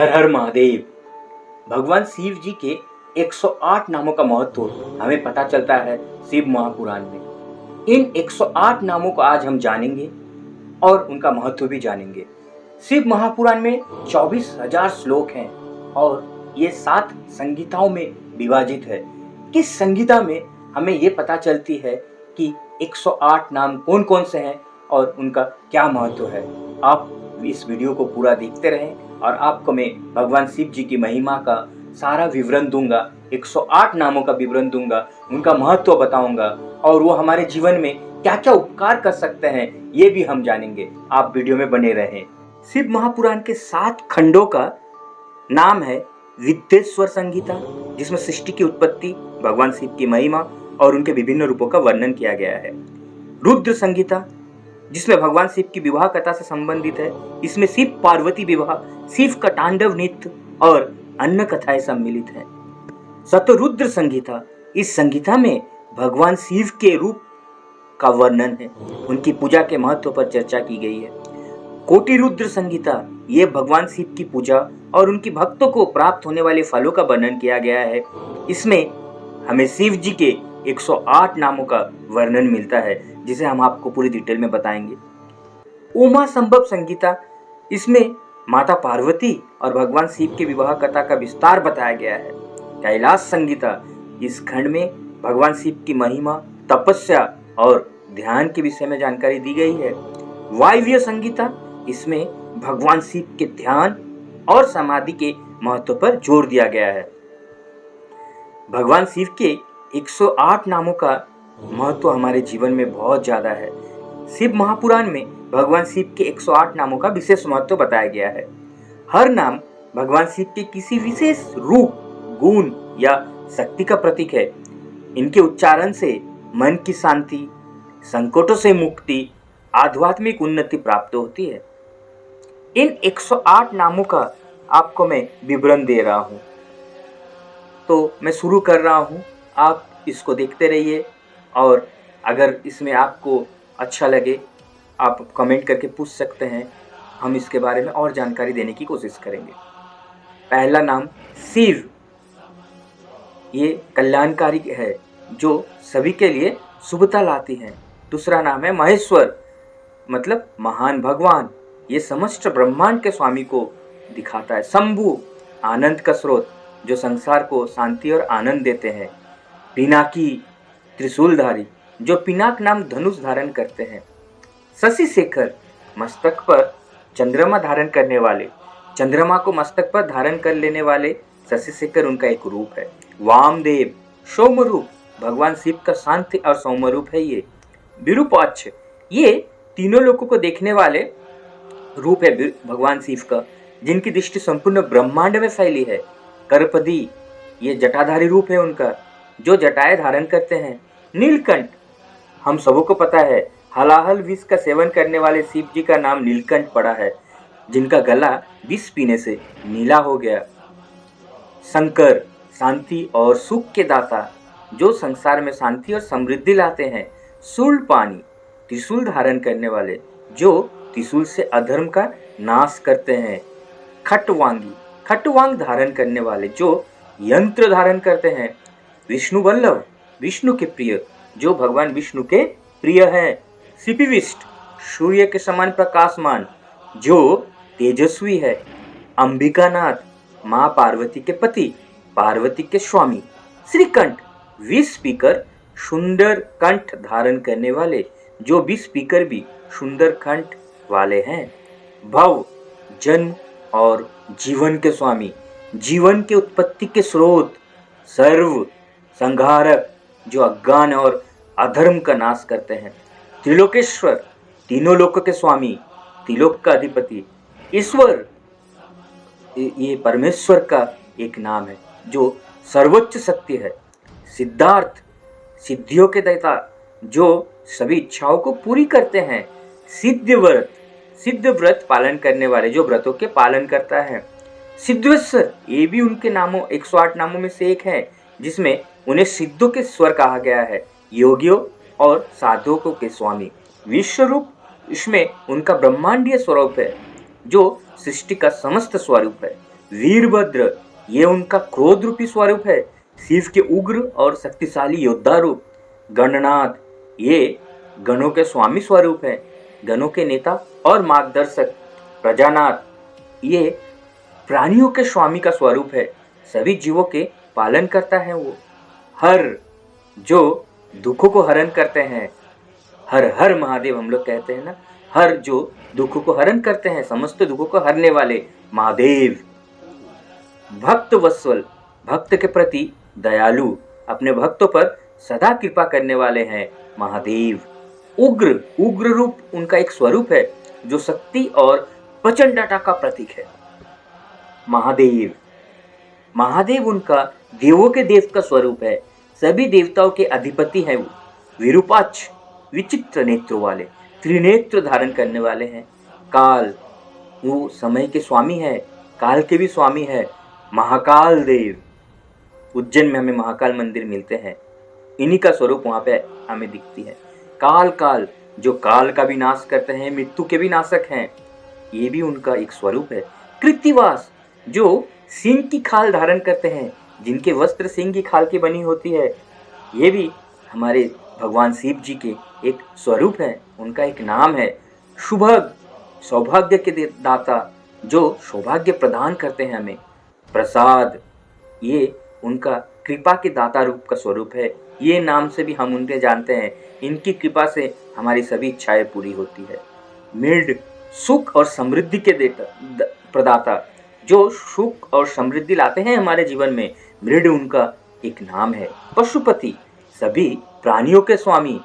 हर हर महादेव। भगवान शिव जी के 108 नामों का महत्व हमें पता चलता है शिव महापुराण में। इन 108 नामों को आज हम जानेंगे और उनका महत्व भी जानेंगे। शिव महापुराण में 24,000 श्लोक हैं और ये 7 संहिताओं में विभाजित है। किस संहिता में हमें ये पता चलती है कि 108 नाम कौन कौन से हैं और उनका क्या महत्व है। आप इस वीडियो को पूरा देखते रहें और आपको मैं भगवान शिव जी की महिमा का सारा विवरण दूंगा, 108 नामों का विवरण दूंगा, उनका महत्व बताऊंगा और वो हमारे जीवन में क्या क्या उपकार कर सकते हैं ये भी हम जानेंगे। आप वीडियो में बने रहें। शिव महापुराण के 7 खंडों का नाम है विद्येश्वर संहिता, जिसमें सृष्टि की उत्पत्ति, भगवान शिव की महिमा और उनके विभिन्न रूपों का वर्णन किया गया है। रुद्र संहिता, जिसमें भगवान शिव की विवाह कथा से संबंधित है। इसमें शिव पार्वती विवाह, शिव का तांडव नृत्य और अन्य कथाएं सम्मिलित हैं। शतरुद्र संहिता, इस संहिता में भगवान शिव के रूप का वर्णन है, उनकी पूजा के महत्व पर चर्चा की गई है। कोटि रुद्र संहिता, ये भगवान शिव की पूजा और उनकी भक्तों को प्राप्त होने वाले फलों का वर्णन किया गया है। इसमें हमें शिव जी के 108 नामों का वर्णन मिलता है, जिसे हम आपको पूरी डिटेल में बताएंगे। उमा संभव संहिता, इसमें माता पार्वती और भगवान शिव के विवाह कथा का विस्तार बताया गया है। कैलाश संहिता, इस खंड में भगवान शिव की महिमा, तपस्या और ध्यान के विषय में जानकारी दी गई है। वायव्य संहिता, इसमें भगवान शिव के ध्यान और समाधि के महत्व पर जोर दिया गया है। भगवान शिव के 108 नामों का महत्व हमारे जीवन में बहुत ज्यादा है। शिव महापुराण में भगवान शिव के 108 नामों का विशेष महत्व बताया गया है। हर नाम भगवान शिव के किसी विशेष रूप, गुण या शक्ति का प्रतीक है। इनके उच्चारण से मन की शांति, संकटों से मुक्ति, आध्यात्मिक उन्नति प्राप्त होती है। इन 108 नामों का आपको मैं विवरण दे रहा हूं, तो मैं शुरू कर रहा हूं। आप इसको देखते रहिए और अगर इसमें आपको अच्छा लगे आप कमेंट करके पूछ सकते हैं, हम इसके बारे में और जानकारी देने की कोशिश करेंगे। पहला नाम शिव, ये कल्याणकारी है जो सभी के लिए शुभता लाती है। दूसरा नाम है महेश्वर, मतलब महान भगवान, ये समस्त ब्रह्मांड के स्वामी को दिखाता है। शंभु, आनंद का स्रोत, जो संसार को शांति और आनंद देते हैं। पिनाकी, त्रिशूलधारी, जो पिनाक नाम धनुष धारण करते हैं। शशि शेखर, मस्तक पर चंद्रमा धारण करने वाले, चंद्रमा को मस्तक पर धारण कर लेने वाले शशि शेखर उनका एक रूप है। वामदेव, सौम्यरूप, भगवान शिव का शांति और सौम्यरूप है ये। विरूपाक्ष, ये तीनों लोगों को देखने वाले रूप है भगवान शिव का, जिनकी दृष्टि संपूर्ण ब्रह्मांड में फैली है। करपदी, ये जटाधारी रूप है उनका, जो जटाएं धारण करते हैं। नीलकंठ, हम सबों को पता है हलाहल विष का सेवन करने वाले शिव जी का नाम नीलकंठ पड़ा है, जिनका गला विष पीने से नीला हो गया। शंकर, शांति और सुख के दाता, जो संसार में शांति और समृद्धि लाते हैं। शूलपाणी, त्रिशूल धारण करने वाले, जो त्रिशूल से अधर्म का नाश करते हैं। खटवांगी, खटवांग धारण करने वाले, जो यंत्र धारण करते हैं। विष्णु वल्लभ, विष्णु के प्रिय, जो भगवान विष्णु के प्रिय हैं। सिपिविष्ट, सूर्य के समान प्रकाशमान, जो तेजस्वी है। अंबिकानाथ, माँ पार्वती के पति, पार्वती के स्वामी। श्रीकंठ, विष पीकर सुंदर कंठ धारण करने वाले, जो विष पीकर भी सुंदर कंठ वाले हैं। भव, जन्म और जीवन के स्वामी, जीवन के उत्पत्ति के स्रोत। सर्व संहारक, जो अज्ञान और अधर्म का नाश करते हैं। त्रिलोकेश्वर, तीनों लोकों के स्वामी, त्रिलोक का अधिपति। ईश्वर, ये परमेश्वर का एक नाम है जो सर्वोच्च सत्य है। सिद्धार्थ, सिद्धियों के दाता, जो सभी इच्छाओं को पूरी करते हैं। सिद्धव्रत, सिद्ध व्रत पालन करने वाले, जो व्रतों के पालन करता है। सिद्धेश्वर, ये भी उनके नामों 108 नामों में से एक है, जिसमें उन्हें सिद्धों के स्वर कहा गया है, योगियों और साधकों के स्वामी। विश्वरूप, इसमें उनका ब्रह्मांडीय स्वरूप है, जो सृष्टि का समस्त स्वरूप है। वीरभद्र ये उनका क्रोध रूपी स्वरूप है, शिव के उग्र और शक्तिशाली योद्धा रूप। गणनाथ ये गणों के स्वामी स्वरूप है, गणों के नेता और मार्गदर्शक। प्रजानाथ ये प्राणियों के स्वामी का स्वरूप है, सभी जीवों के पालन करता है वो। हर जो दुखों को हरण करते हैं, हर हर महादेव हम लोग कहते हैं ना, हर जो दुखों को हरण करते हैं, समस्त दुखों को हरने वाले महादेव। भक्त वत्सल भक्त के प्रति दयालु, अपने भक्तों पर सदा कृपा करने वाले हैं महादेव। उग्र उग्र रूप उनका एक स्वरूप है जो शक्ति और प्रचंडता का प्रतीक है। महादेव महादेव उनका देवों के देव का स्वरूप है, सभी देवताओं के अधिपति हैं वो। विरूपाक्ष विचित्र नेत्रों वाले, त्रिनेत्र धारण करने वाले हैं। काल वो समय के स्वामी है, काल के भी स्वामी है। महाकाल देव उज्जैन में हमें महाकाल मंदिर मिलते हैं, इन्हीं का स्वरूप वहाँ पे हमें दिखती है। काल काल जो काल का भी नाश करते हैं, मृत्यु के भी नाशक हैं, ये भी उनका एक स्वरूप है। कृत्तिवास जो सिंह की खाल धारण करते हैं, जिनके वस्त्र सिंह की खाल की बनी होती है, ये भी हमारे भगवान शिव जी के एक स्वरूप है, उनका एक नाम है। शुभग सौभाग्य के दाता जो सौभाग्य प्रदान करते हैं हमें। प्रसाद ये उनका कृपा के दाता रूप का स्वरूप है, ये नाम से भी हम उन्हें जानते हैं। इनकी कृपा से हमारी सभी इच्छाएं पूरी होती है। मृड सुख और समृद्धि के प्रदाता जो सुख और समृद्धि लाते हैं हमारे जीवन में, मृड उनका एक नाम है। पशुपति सभी प्राणियों के स्वामी,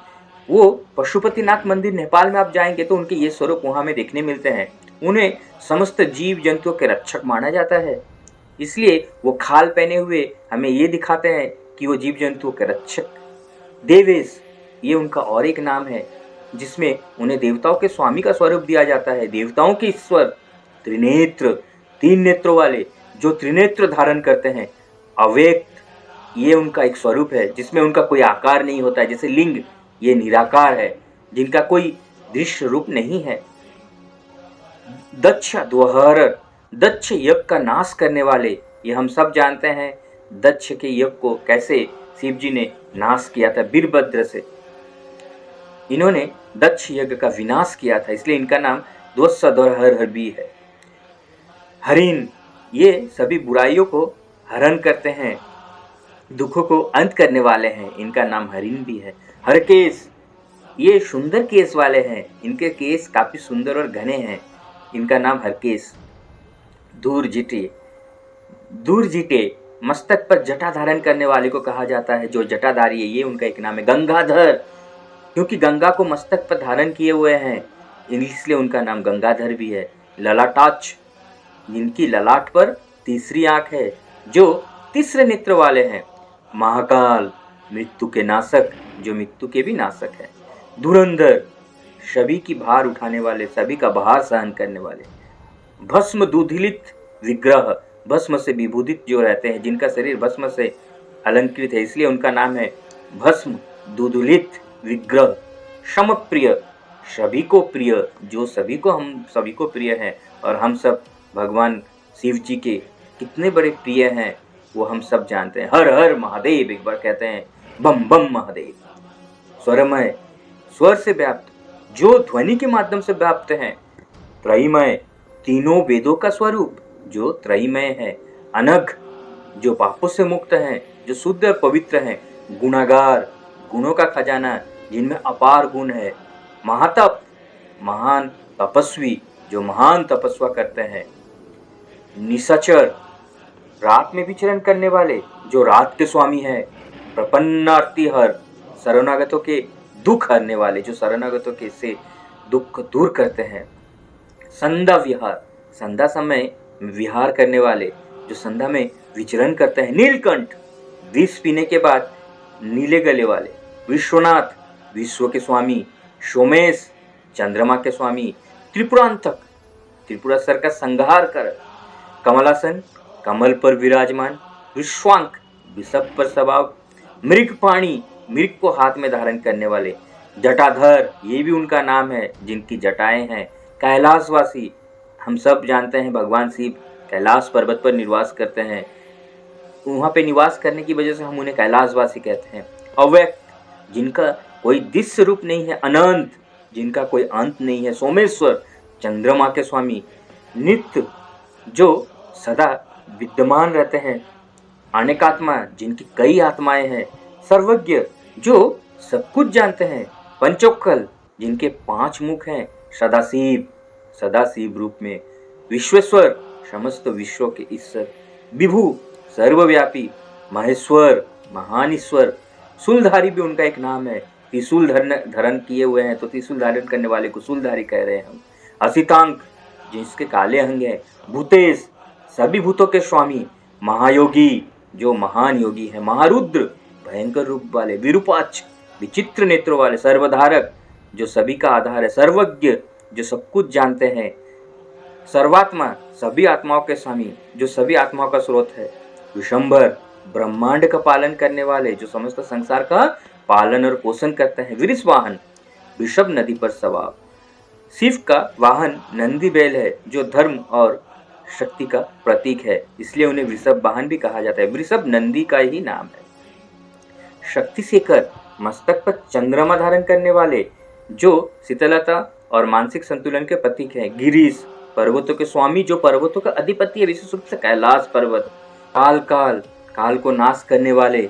वो पशुपतिनाथ मंदिर नेपाल में आप जाएंगे तो उनके ये स्वरूप वहाँ में देखने मिलते हैं। उन्हें समस्त जीव जंतुओं के रक्षक माना जाता है, इसलिए वो खाल पहने हुए हमें ये दिखाते हैं कि वो जीव जंतुओं के रक्षक। देवेश ये उनका और एक नाम है, जिसमें उन्हें देवताओं के स्वामी का स्वरूप दिया जाता है, देवताओं के ईश्वर। त्रिनेत्र तीन नेत्रों वाले जो त्रिनेत्र धारण करते हैं। अव्यक्त ये उनका एक स्वरूप है, जिसमें उनका कोई आकार नहीं होता है, जैसे लिंग ये निराकार है, जिनका कोई दृश्य रूप नहीं है। दक्ष द्वहर दक्ष यज्ञ का नाश करने वाले, ये हम सब जानते हैं दक्ष के यज्ञ को कैसे शिव जी ने नाश किया था वीरभद्र से। इन्होंने दक्ष यज्ञ का विनाश किया था, इसलिए इनका नाम द्वत्सधर भी है। हरिण ये सभी बुराइयों को हरण करते हैं, दुखों को अंत करने वाले हैं, इनका नाम हरिण भी है। हरकेश ये सुंदर केस वाले हैं, इनके केस काफी सुंदर और घने हैं, इनका नाम हरकेश। दूरजिटे मस्तक पर जटा धारण करने वाले को कहा जाता है, जो जटाधारी है, ये उनका एक नाम है। गंगाधर क्योंकि गंगा को मस्तक पर धारण किए हुए हैं, इसलिए उनका नाम गंगाधर भी है। ललाटाक्ष जिनकी ललाट पर तीसरी आंख है, जो तीसरे नेत्र वाले हैं। महाकाल मृत्यु के नाशक, जो मृत्यु के भी नाशक है। धुरंधर सभी की भार उठाने वाले, सभी का भार सहन करने वाले। भस्म दूधिलित विग्रह भस्म से विभूषित जो रहते हैं, जिनका शरीर भस्म से अलंकृत है, इसलिए उनका नाम है भस्म दूधिलित विग्रह। समप्रिय सभी को प्रिय, जो सभी को हम सभी को प्रिय है, और हम सब भगवान शिव जी के कितने बड़े प्रिय हैं वो हम सब जानते हैं। हर हर महादेव एक बार कहते हैं, बम बम महादेव। स्वरमय स्वर से व्याप्त, जो ध्वनि के माध्यम से व्याप्त हैं। त्रयीमय तीनों वेदों का स्वरूप, जो त्रयीमय है। अनघ जो पापों से मुक्त हैं, जो शुद्ध और पवित्र हैं। गुणागार गुणों का खजाना, जिनमें अपार गुण है। महातप महान तपस्वी, जो महान तपस्या करते हैं। निशाचर रात में विचरण करने वाले, जो रात के स्वामी है। प्रपन्नार्तिहर शरणागतों के दुख हरने वाले, जो शरणागतों के से दुख दूर करते हैं। संध्या विहार संध्या समय विहार करने वाले, जो संध्या में विचरण करते हैं। नीलकंठ विष पीने के बाद नीले गले वाले। विश्वनाथ विश्व के स्वामी। सोमेश चंद्रमा के स्वामी। त्रिपुरांतक त्रिपुरासुर का संहार कर। कमलासन कमल पर विराजमान। विश्वांक विषभ पर सवार। मृगपाणी मृग को हाथ में धारण करने वाले। जटाधर ये भी उनका नाम है, जिनकी जटाएं हैं। कैलाशवासी हम सब जानते हैं भगवान शिव कैलाश पर्वत पर निवास करते हैं। वहाँ पे निवास करने की वजह से हम उन्हें कैलाशवासी कहते हैं। अव्यक्त, जिनका कोई दृश्य रूप नहीं है। अनंत, जिनका कोई अंत नहीं है। सोमेश्वर, चंद्रमा के स्वामी। नित्य, जो सदा विद्यमान रहते हैं। अनेकात्मा, जिनकी कई आत्माएं हैं। सर्वज्ञ, जो सब कुछ जानते हैं। पंचोक्कल, जिनके 5 मुख हैं। सदाशिव, सदाशिव रूप में। विश्वेश्वर, समस्त विश्व के ईश्वर। विभु, सर्वव्यापी। महेश्वर, महान ईश्वर। शूलधारी भी उनका एक नाम है। त्रिशूल धारण किए हुए हैं तो त्रिशूल धारण करने वाले को शूलधारी कह रहे हैं हम। असितांक, जिसके काले अंग हैं। भूतेश, सभी भूतों के स्वामी। महायोगी, जो महान योगी है। महारुद्र, भयंकर रूप वाले। विरूपाक्ष, विचित्र नेत्रों वाले। सर्वधारक, जो सभी का आधार है। सर्वज्ञ, जो सब कुछ जानते हैं। सर्वात्मा, सभी आत्माओं के स्वामी, जो सभी आत्माओं का स्रोत है। विशंभर, ब्रह्मांड का पालन करने वाले, जो समस्त संसार का पालन और पोषण करते हैं। वृषवाहन, वृषभ नदी पर सवार। शिव का वाहन नंदी बैल है, जो धर्म और शक्ति का प्रतीक है, इसलिए उन्हें वृषभ वाहन भी कहा जाता है। वृषभ नंदी का ही नाम है। शक्ति शेखर, मस्तक पर चंद्रमा धारण करने वाले, जो शीतलता और मानसिक संतुलन के प्रतीक है। गिरीश, पर्वतों के स्वामी, जो पर्वतों का अधिपति है, विशेष रूप से कैलाश पर्वत। काल, काल को नाश करने वाले।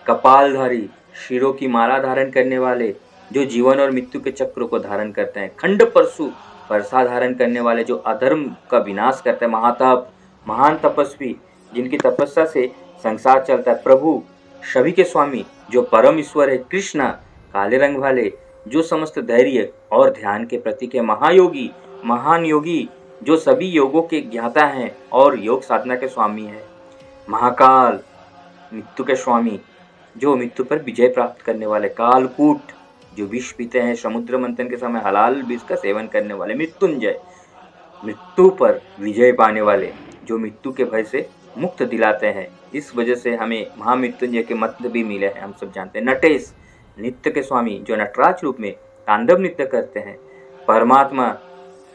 कपालधारी, शिरों की माला धारण करने वाले, जो जीवन और मृत्यु के चक्र को धारण करते हैं। खंड परशु, वर्षा धारण करने वाले, जो अधर्म का विनाश करते हैं। महातप, महान तपस्वी, जिनकी तपस्या से संसार चलता है। प्रभु, सभी के स्वामी, जो परम ईश्वर है। कृष्णा, काले रंग वाले, जो समस्त धैर्य और ध्यान के प्रतीक है। महायोगी, महान योगी, जो सभी योगों के ज्ञाता हैं और योग साधना के स्वामी है। महाकाल, मृत्यु के स्वामी, जो मृत्यु पर विजय प्राप्त करने वाले। कालकूट, जो विष पीते हैं समुद्र मंथन के समय हलाल विष का सेवन करने वाले। मृत्युंजय, मृत्यु पर विजय पाने वाले, जो मृत्यु के भय से मुक्त दिलाते हैं। इस वजह से हमें महामृत्युंजय के मंत्र भी मिले हैं, हम सब जानते हैं। नटेश, नृत्य के स्वामी, जो नटराज रूप में तांडव नृत्य करते हैं। परमात्मा,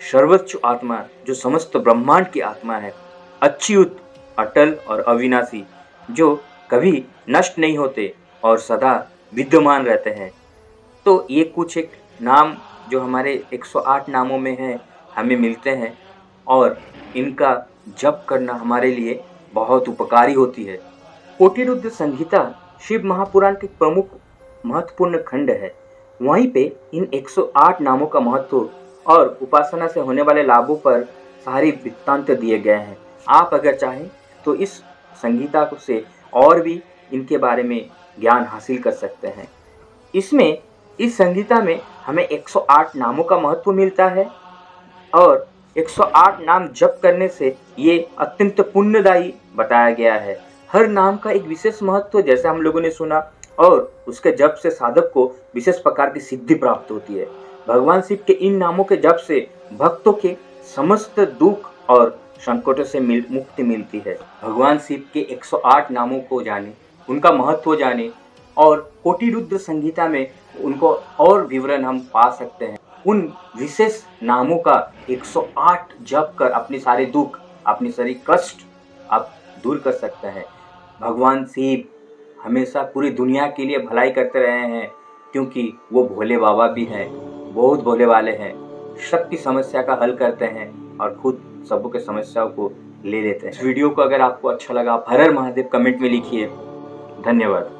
सर्वोच्च आत्मा, जो समस्त ब्रह्मांड की आत्मा है। अच्युत, अटल और अविनाशी, जो कभी नष्ट नहीं होते और सदा विद्यमान रहते हैं। तो ये कुछ एक नाम जो हमारे 108 नामों में हैं, हमें मिलते हैं और इनका जप करना हमारे लिए बहुत उपकारी होती है। कोटिरुद्र संहिता शिव महापुराण के प्रमुख महत्वपूर्ण खंड है। वहीं पे इन 108 नामों का महत्व और उपासना से होने वाले लाभों पर सारी वृत्तांत दिए गए हैं। आप अगर चाहें तो इस संहिता से और भी इनके बारे में ज्ञान हासिल कर सकते हैं। इस संहिता में हमें 108 नामों का महत्व मिलता है और 108 नाम जप करने से ये अत्यंत पुण्यदायी बताया गया है। हर नाम का एक विशेष महत्व, जैसे हम लोगों ने सुना, और उसके जप से साधक को विशेष प्रकार की सिद्धि प्राप्त होती है। भगवान शिव के इन नामों के जप से भक्तों के समस्त दुख और संकटों से मुक्ति मिलती है। भगवान शिव के 108 नामों को जाने, उनका महत्व जाने और कोटिरुद्र संहिता में उनको और विवरण हम पा सकते हैं। उन विशेष नामों का 108 जप कर अपने सारे दुख, अपनी सारी कष्ट आप दूर कर सकते हैं। भगवान शिव हमेशा पूरी दुनिया के लिए भलाई करते रहे हैं, क्योंकि वो भोले बाबा भी हैं, बहुत भोले वाले हैं। सबकी समस्या का हल करते हैं और खुद सबों के समस्याओं को ले लेते हैं। इस वीडियो को अगर आपको अच्छा लगा, आप हर हर महादेव कमेंट में लिखिए। धन्यवाद।